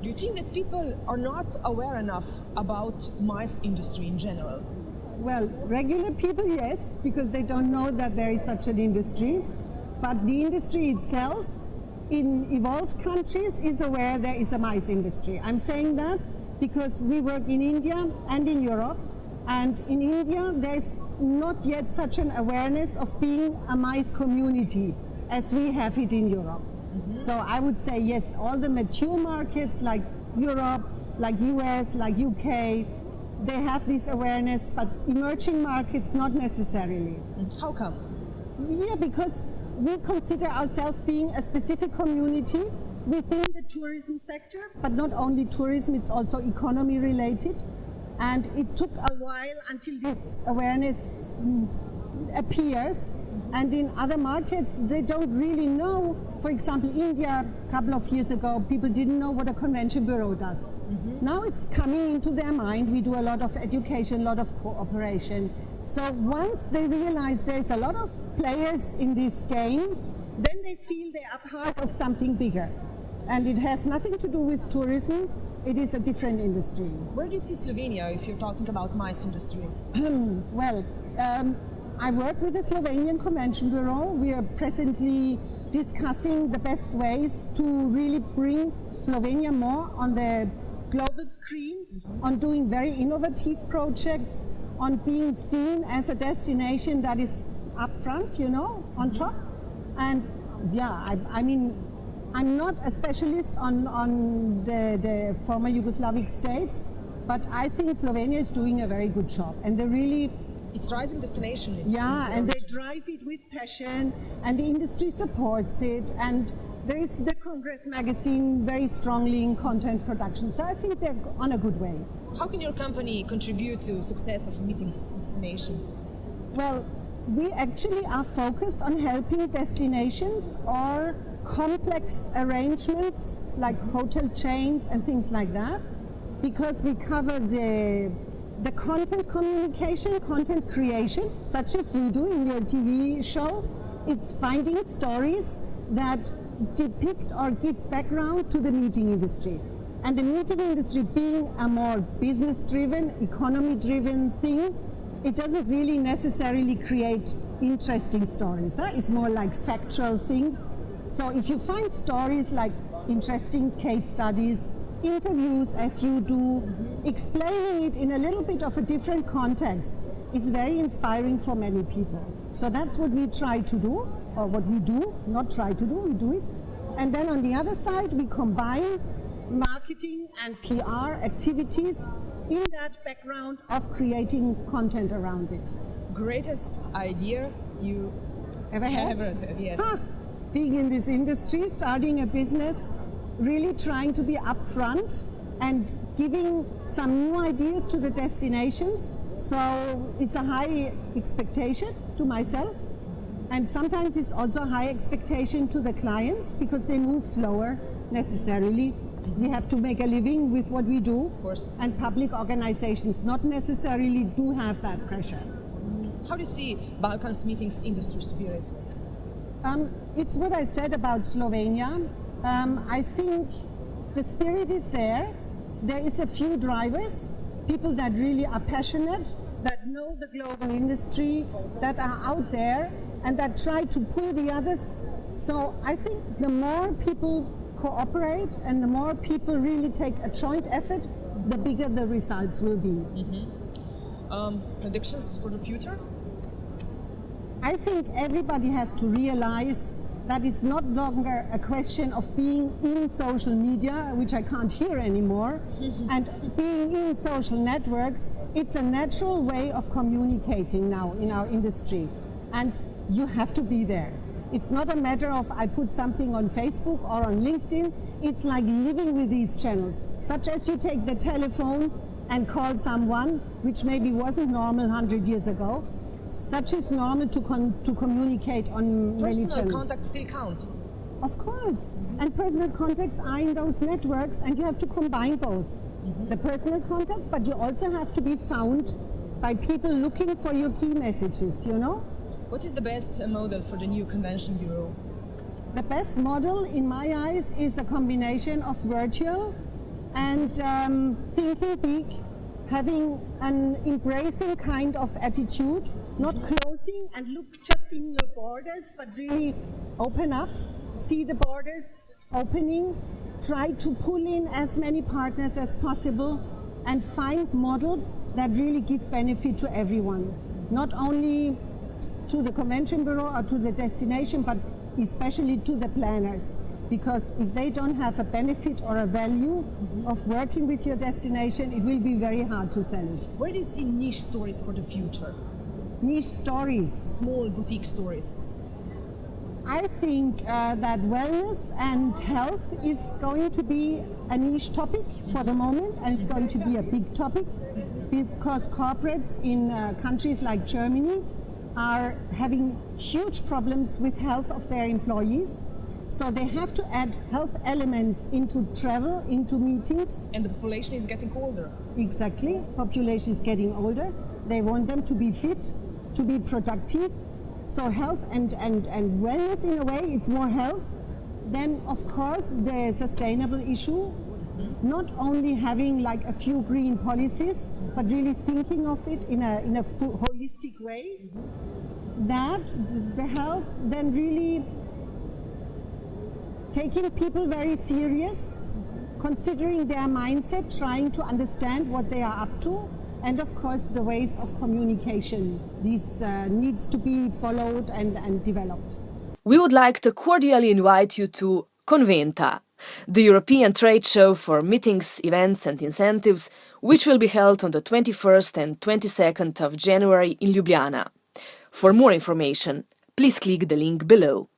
Do you think that people are not aware enough about MICE industry in general? Well, regular people, yes, because they don't know that there is such an industry. But the industry itself, in evolved countries, is aware there is a MICE industry. I'm saying that because we work in India and in Europe. And in India, there's not yet such an awareness of being a MICE community as we have it in Europe. So I would say, yes, all the mature markets like Europe, like US, like UK, they have this awareness, but emerging markets not necessarily. How come? Yeah, because we consider ourselves being a specific community within the tourism sector, but not only tourism, it's also economy related. And it took a while until this awareness appears. And in other markets, they don't really know. For example, India, a couple of years ago, people didn't know what a convention bureau does. Now it's coming into their mind. We do a lot of education, a lot of cooperation. So once they realize there's a lot of players in this game, then they feel they are part of something bigger. And it has nothing to do with tourism. It is a different industry. Where do you see Slovenia if you're talking about MICE industry? Well, I work with the Slovenian Convention Bureau. We are presently discussing the best ways to really bring Slovenia more on the global screen, on doing very innovative projects, on being seen as a destination that is up front, you know, on top. And yeah, I mean, I'm not a specialist on the former Yugoslavic states, but I think Slovenia is doing a very good job. And they really... It's rising destination. Yeah, and they drive it with passion, and the industry supports it. And there is the Kongress magazine very strongly in content production. So I think they're on a good way. How can your company contribute to success of meetings destination? Well, we actually are focused on helping destinations or complex arrangements like hotel chains and things like that, because we cover the content communication, content creation, such as you do in your TV show. It's finding stories that depict or give background to the meeting industry. And the meeting industry being a more business-driven, economy-driven thing, it doesn't really necessarily create interesting stories. It's more like factual things. So if you find stories like interesting case studies, interviews as you do, explaining it in a little bit of a different context, it's very inspiring for many people. So that's what we try to do, or what we do, not try to do, we do it. And then on the other side, we combine marketing and PR activities in that background of creating content around it. Greatest idea you ever had? Yes. Being in this industry, starting a business, really trying to be upfront and giving some new ideas to the destinations. So it's a high expectation to myself, and sometimes it's also a high expectation to the clients because they move slower necessarily. We have to make a living with what we do, of course. And public organizations not necessarily do have that pressure. How do you see Balkans meetings industry spirit? It's what I said about Slovenia. I think the spirit is there. There is a few drivers, people that really are passionate, that know the global industry, that are out there and that try to pull the others. So I think the more people cooperate and the more people really take a joint effort, the bigger the results will be. Predictions for the future? I think everybody has to realize that it's not longer a question of being in social media, which I can't hear anymore, and being in social networks. It's a natural way of communicating now in our industry, and you have to be there. It's not a matter of I put something on Facebook or on LinkedIn. It's like living with these channels, such as you take the telephone and call someone, which maybe wasn't normal 100 years ago. Such is normal to communicate on many channels. Personal contacts still count? Of course. And personal contacts are in those networks, and you have to combine both. The personal contact, but you also have to be found by people looking for your key messages, you know? What is the best model for the new convention bureau? The best model, in my eyes, is a combination of virtual and thinking big, having an embracing kind of attitude, not closing and look just in your borders, but really open up, see the borders opening, try to pull in as many partners as possible, and find models that really give benefit to everyone, not only to the convention bureau or to the destination, but especially to the planners. Because if they don't have a benefit or a value of working with your destination, it will be very hard to sell it. Where do you see niche stories for the future? Niche stories. Small boutique stories. I think that wellness and health is going to be a niche topic for the moment, and it's going to be a big topic because corporates in countries like Germany are having huge problems with health of their employees. So they have to add health elements into travel, into meetings. And the population is getting older. Exactly, population is getting older. They want them to be fit, to be productive. So health and wellness, in a way, it's more health. Then, of course, the sustainable issue, not only having like a few green policies, but really thinking of it in a holistic way. That, the health, then really taking people very serious, considering their mindset, trying to understand what they are up to, and of course the ways of communication. This needs to be followed and developed. We would like to cordially invite you to Conventa, the European trade show for meetings, events and incentives, which will be held on the 21st and 22nd of January in Ljubljana. For more information, please click the link below.